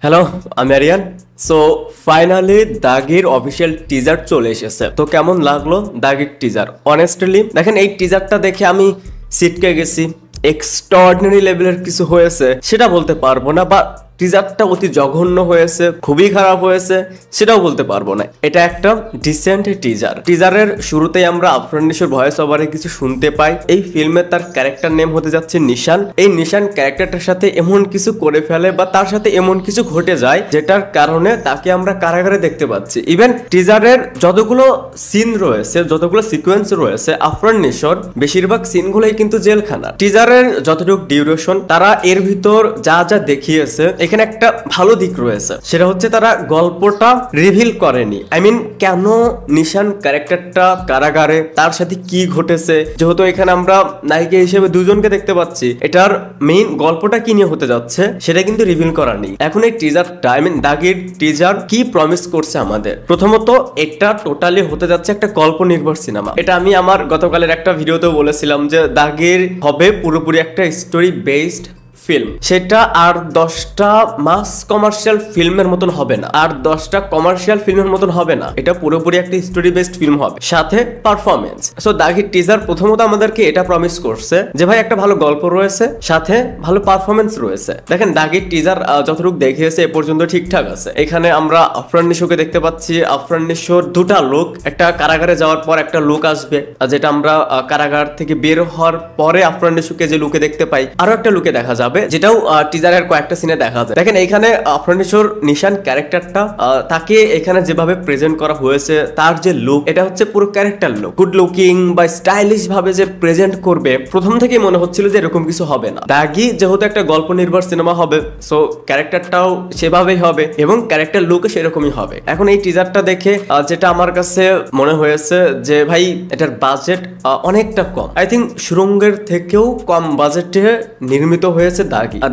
Hello, আমি Aryan. So finally দাগির official teaser চলে এসেছে। তো কেমন লাগলো দাগির টিজার? অনেস্টলি দেখেন, এই টিজারটা দেখে আমি সিটকে গেছি। এক্সট্রাঅর্ডিনারি লেভেলের কিছু হয়েছে সেটা বলতে পারবো না, বা টিজারটা অতি জঘন্য হয়েছে, খুবই খারাপ হয়েছে সেটাও বলতে পারবো না। এটা একটা ডিসেন্ট টিজার। টিজারের শুরুতেই আমরা আফরান নিশোর ভয়েস ওভারে কিছু শুনতে পাই। এই ফিল্মে তার ক্যারেক্টার নেম হতে যাচ্ছে নিশান। এই নিশান ক্যারেক্টারটার সাথে এমন কিছু করে ফেলে বা তার সাথে এমন কিছু ঘটে যায় যেটার কারণে তাকে আমরা কারাগারে দেখতে পাচ্ছি। ইভেন টিজারের যতগুলো সিন রয়েছে, যতগুলো সিকোয়েন্স রয়েছে আফরান নিশোর, বেশিরভাগ সিনগুলোই কিন্তু জেলখানা। টিজারের যতটুকু ডিউরেশন তারা এর ভিতর যা যা দেখিয়েছে, এখানে একটা ভালো দিক রয়েছে, সেটা হচ্ছে তারা গল্পটা রিভিল করেনি। আই মিন, কেন নিশান ক্যারেক্টারটা কারাগারে, তার সাথে কি ঘটেছে, যেহেতু এখানে আমরা নায়িকা হিসেবে দুজনকে দেখতে পাচ্ছি, এটার মেইন গল্পটা কি নিয়ে হতে যাচ্ছে সেটা কিন্তু রিভিল করা নেই। এখন এই টিজারটা, আই মিন দাগির টিজার কি প্রমিস করছে আমাদের? প্রথমত, এটা টোটালি হতে যাচ্ছে একটা গল্প নির্ভর সিনেমা। এটা আমি আমার গতকালের একটা ভিডিওতেও বলেছিলাম যে দাগির হবে পুরোপুরি একটা স্টোরি বেসড ফিল্ম। সেটা আর 10টা মাস কমার্শিয়াল ফিল্মের মতন হবে না, আর 10টা কমার্শিয়াল ফিল্মের মতন হবে না। এটা পুরোপুরি একটা স্টোরি বেসড ফিল্ম হবে, সাথে পারফরমেন্স। সো দাগির টিজার প্রথমত আমাদেরকে এটা প্রমিস করছে যে ভাই একটা ভালো গল্প রয়েছে, সাথে ভালো পারফরমেন্স রয়েছে। দেখেন, দাগির টিজার যতটুকু দেখিয়েছে এ পর্যন্ত ঠিকঠাক আছে। এখানে আমরা আফরান নিশোকে দেখতে পাচ্ছি। আফরান নিশোর দুটা লুক, একটা কারাগারে যাওয়ার পর একটা লুক আসবে, যেটা আমরা কারাগার থেকে বের হওয়ার পরে আফরান নিশোকে যে লুকে দেখতে পাই, আরো একটা লুকে দেখা যাবে, যেটাও টিজারের কয়েকটা সিনে দেখা যায়। দেখেন, এইখানে আফরান নিশোর নিশান ক্যারেক্টারটা, তাকে এখানে যেভাবে প্রেজেন্ট করা হয়েছে, তার যে লুক, এটা হচ্ছে পুরো ক্যারেক্টার লুক। গুড লুকিং বা স্টাইলিশ ভাবে যে প্রেজেন্ট করবে, প্রথম থেকেই মনে হচ্ছিল যে এরকম কিছু হবে না। দাগি যেহেতু একটা গল্প নির্ভর সিনেমা হবে, সো ক্যারেক্টারটাও সেভাবেই হবে এবং ক্যারেক্টার লুকও সেরকমই হবে। এখন এই টিজারটা দেখে যেটা আমার কাছে মনে হয়েছে যে ভাই, এটার বাজেট অনেকটা কম। আই থিঙ্ক সুরঙ্গের থেকেও কম বাজেটে নির্মিত হয়েছে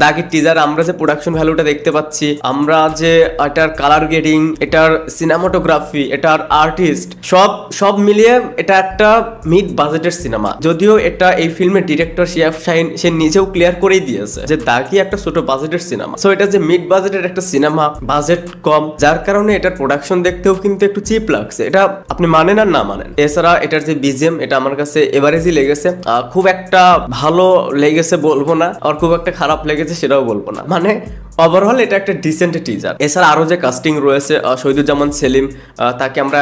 দাগির টিজার। আমরা যে প্রোডাকশন ভ্যালুটা দেখতে পাচ্ছি, আমরা যে এটার কালার গ্রেডিং, এটার সিনেমাটোগ্রাফি, এটার আর্টিস্ট, সব মিলিয়ে এটা একটা মিড বাজেটের সিনেমা। যদিও এটা এই ফিল্মের ডিরেক্টর শিয়াব শাহিন সে নিজেও ক্লিয়ার করেই দিয়েছে যে দাগি একটা ছোট বাজেটের সিনেমা। সো এটা যে মিড বাজেটের একটা সিনেমা, বাজেট কম, যার কারণে এটার প্রোডাকশন দেখতেও কিন্তু একটু চিপ লাগছে। এটা আপনি মানেন আর না মানেন। এছাড়া এটার যে বিজিএম, এটা আমার কাছে এভারেজই লেগেছে। খুব একটা ভালো লেগেছে বলবো না, আর খুব একটা খারাপ লেগেছে সেটাও বলবো না। মানে ওভারঅল এটা একটা ডিসেন্ট টিজার। এছাড়া আরো যে কাস্টিং রয়েছে, শহীদুজ্জামান সেলিম, তাকে আমরা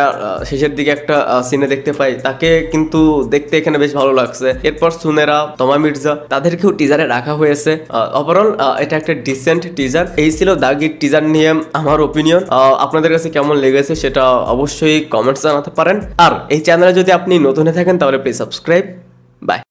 শেষের দিকে একটা সিনে দেখতে পাই, তাকে কিন্তু দেখতে এখানে বেশ ভালো লাগছে। এরপর সুনেরা, তমা মির্জা, তাদেরকেও টিজারে রাখা হয়েছে। ওভারঅল এটা একটা ডিসেন্ট টিজার। এই ছিল দাগির টিজার নিয়ে আমার ওপিনিয়ন। আপনাদের কাছে কেমন লেগেছে সেটা অবশ্যই কমেন্টস জানাতে পারেন। আর এই চ্যানেলে যদি আপনি নতুন হয়ে থাকেন তাহলে প্লিজ সাবস্ক্রাইব। বাই।